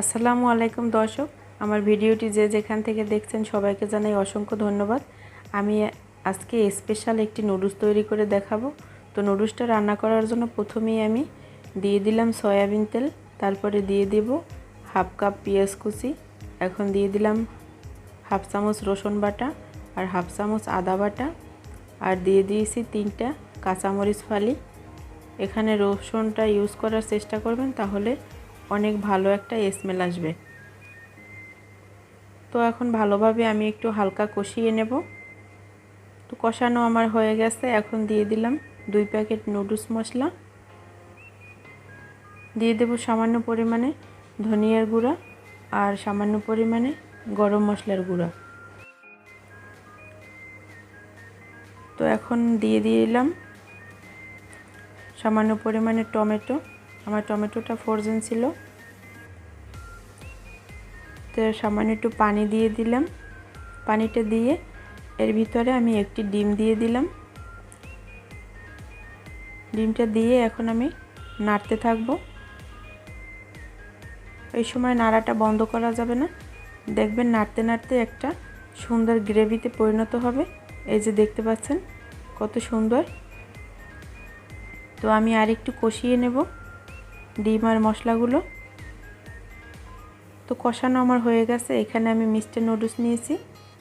আসসালামু আলাইকুম দর্শক, আমার ভিডিওটি যে যেখান থেকে দেখছেন সবাইকে জানাই অসংখ্য ধন্যবাদ। আমি আজকে স্পেশাল একটি নুডলস তৈরি করে দেখাবো। তো নুডলসটা রান্না করার জন্য প্রথমেই আমি দিয়ে দিলাম সয়াবিন তেল, তারপরে দিয়ে দেব হাফ কাপ পেঁয়াজ কুচি, এখন দিয়ে দিলাম হাফ চামচ রসুন বাটা আর হাফ চামচ আদা বাটা, আর দিয়ে দিয়েছি 3টা কাঁচামরিচ ফালি। এখানে রসুনটা ইউজ করার চেষ্টা করবেন, তাহলে অনেক ভালো একটা স্মেল আসবে। তো এখন ভালোভাবে আমি একটু হালকা কষিয়ে নেব। তো কষানো আমার হয়ে গেছে, এখন দিয়ে দিলাম 2 প্যাকেট নুডলস মশলা, দিয়ে দেব সামান্য পরিমাণে ধনিয়ার গুঁড়া আর সামান্য পরিমাণে গরম মশলার গুঁড়া। তো এখন দিয়ে দিলাম সামান্য পরিমাণে টমেটো, আমার টমেটোটা ফ্রোজেন ছিল। তো সামান্য একটু পানি দিয়ে দিলাম, পানিটা দিয়ে এর ভিতরে আমি একটি ডিম দিয়ে দিলাম। ডিমটা দিয়ে এখন আমি নাড়তে থাকবো। এই সময় নাড়াটা বন্ধ করা যাবে না, দেখবেন নাড়তে নাড়তে একটা সুন্দর গ্রেভিতে পরিণত হবে। এই যে দেখতে পাচ্ছেন কত সুন্দর। তো আমি আর একটু কষিয়ে নেব ডিম আর মশলাগুলো। তো কষানো আমার হয়ে গেছে। এখানে আমি মিষ্টি নুডলস নিয়েছি,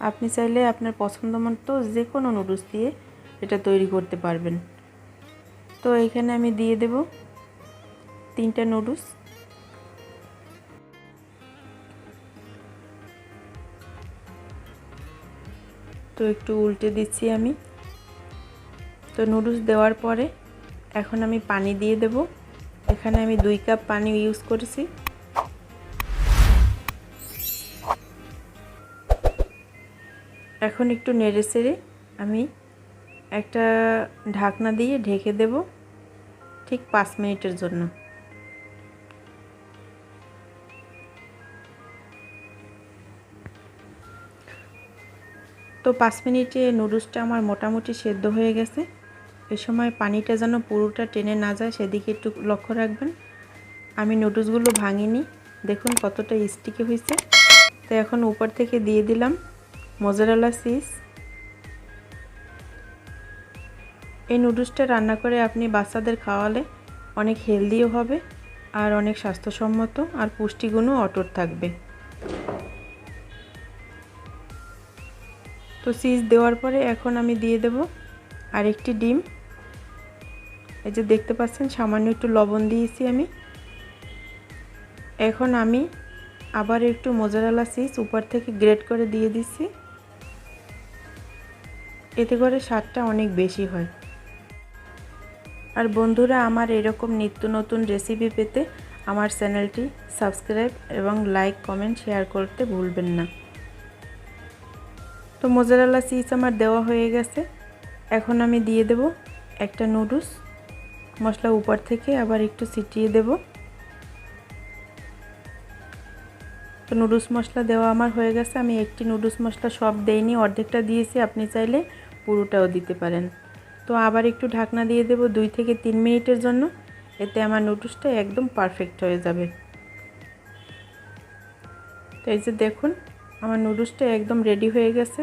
আপনি চাইলে আপনার পছন্দ মতো যে কোনো নুডলস দিয়ে এটা তৈরি করতে পারবেন। তো এখানে আমি দিয়ে দেব 3টা নুডলস। তো একটু উল্টে দিচ্ছি আমি। তো নুডলস দেওয়ার পরে এখন আমি পানি দিয়ে দেব। এখানে আমি 2 কাপ পানি ইউজ করেছি। এখন একটু নেড়ে চেড়ে আমি একটা ঢাকনা দিয়ে ঢেকে দেব ঠিক 5 মিনিটের জন্য। তো 5 মিনিটে নুডলসটা আমার মোটামুটি সেদ্ধ হয়ে গেছে। এই সময় পানিটা যেন পুরোটা টেনে না যায় সেদিকে একটু লক্ষ্য রাখবেন। আমি নুডলসগুলো ভাঙিনি, দেখুন কতটা স্টিকি হয়েছে। তো এখন উপর থেকে দিয়ে দিলাম মোজারেলা চিজ। এই নুডলসটা রান্না করে আপনি বাচ্চাদের খাওয়ালে অনেক হেলদিও হবে আর অনেক স্বাস্থ্যসম্মত আর পুষ্টিগুণও অটুট থাকবে। তো চিজ দেওয়ার পরে এখন আমি দিয়ে দেব আরেকটি ডিম। এই যে দেখতে পাচ্ছেন সামান্য একটু লবণ দিয়েছি আমি। এখন আমি আবার একটু মোজারেলা চিজ উপর থেকে গ্রেট করে দিয়ে দিচ্ছি, এতে করে স্বাদটা অনেক বেশি হয়। আর বন্ধুরা, আমার এরকম নিত্য নতুন রেসিপি পেতে আমার চ্যানেলটি সাবস্ক্রাইব এবং লাইক কমেন্ট শেয়ার করতে ভুলবেন না। তো মোজারেলা চিজ আমার দেওয়া হয়ে গেছে। এখন আমি দিয়ে দেব একটা নুডলস মশলা উপর থেকে আবার একটু ছিটিয়ে দেব। তো নুডলস মশলা দেওয়া আমার হয়ে গেছে। আমি একটি নুডলস মশলা সব দেইনি, অর্ধেকটা দিয়েছি, আপনি চাইলে পুরোটাও দিতে পারেন। তো আবার একটু ঢাকনা দিয়ে দেব 2 থেকে 3 মিনিটের জন্য, এতে আমার নুডলসটা একদম পারফেক্ট হয়ে যাবে। তো এই যে দেখুন আমার নুডলসটা একদম রেডি হয়ে গেছে।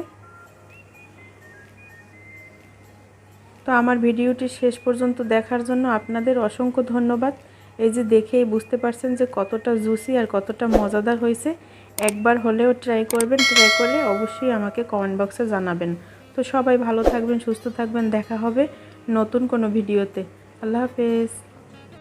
তো আমার ভিডিওটি শেষ পর্যন্ত দেখার জন্য আপনাদের অসংখ্য ধন্যবাদ। এই যে দেখেই বুঝতে পারছেন যে কতটা জুসি আর কতটা মজাদার হয়েছে। একবার হলেও ট্রাই করবেন, ট্রাই করে অবশ্যই আমাকে কমেন্ট বক্সে জানাবেন। তো সবাই ভালো থাকবেন, সুস্থ থাকবেন, দেখা হবে নতুন কোনো ভিডিওতে। আল্লাহ হাফেজ।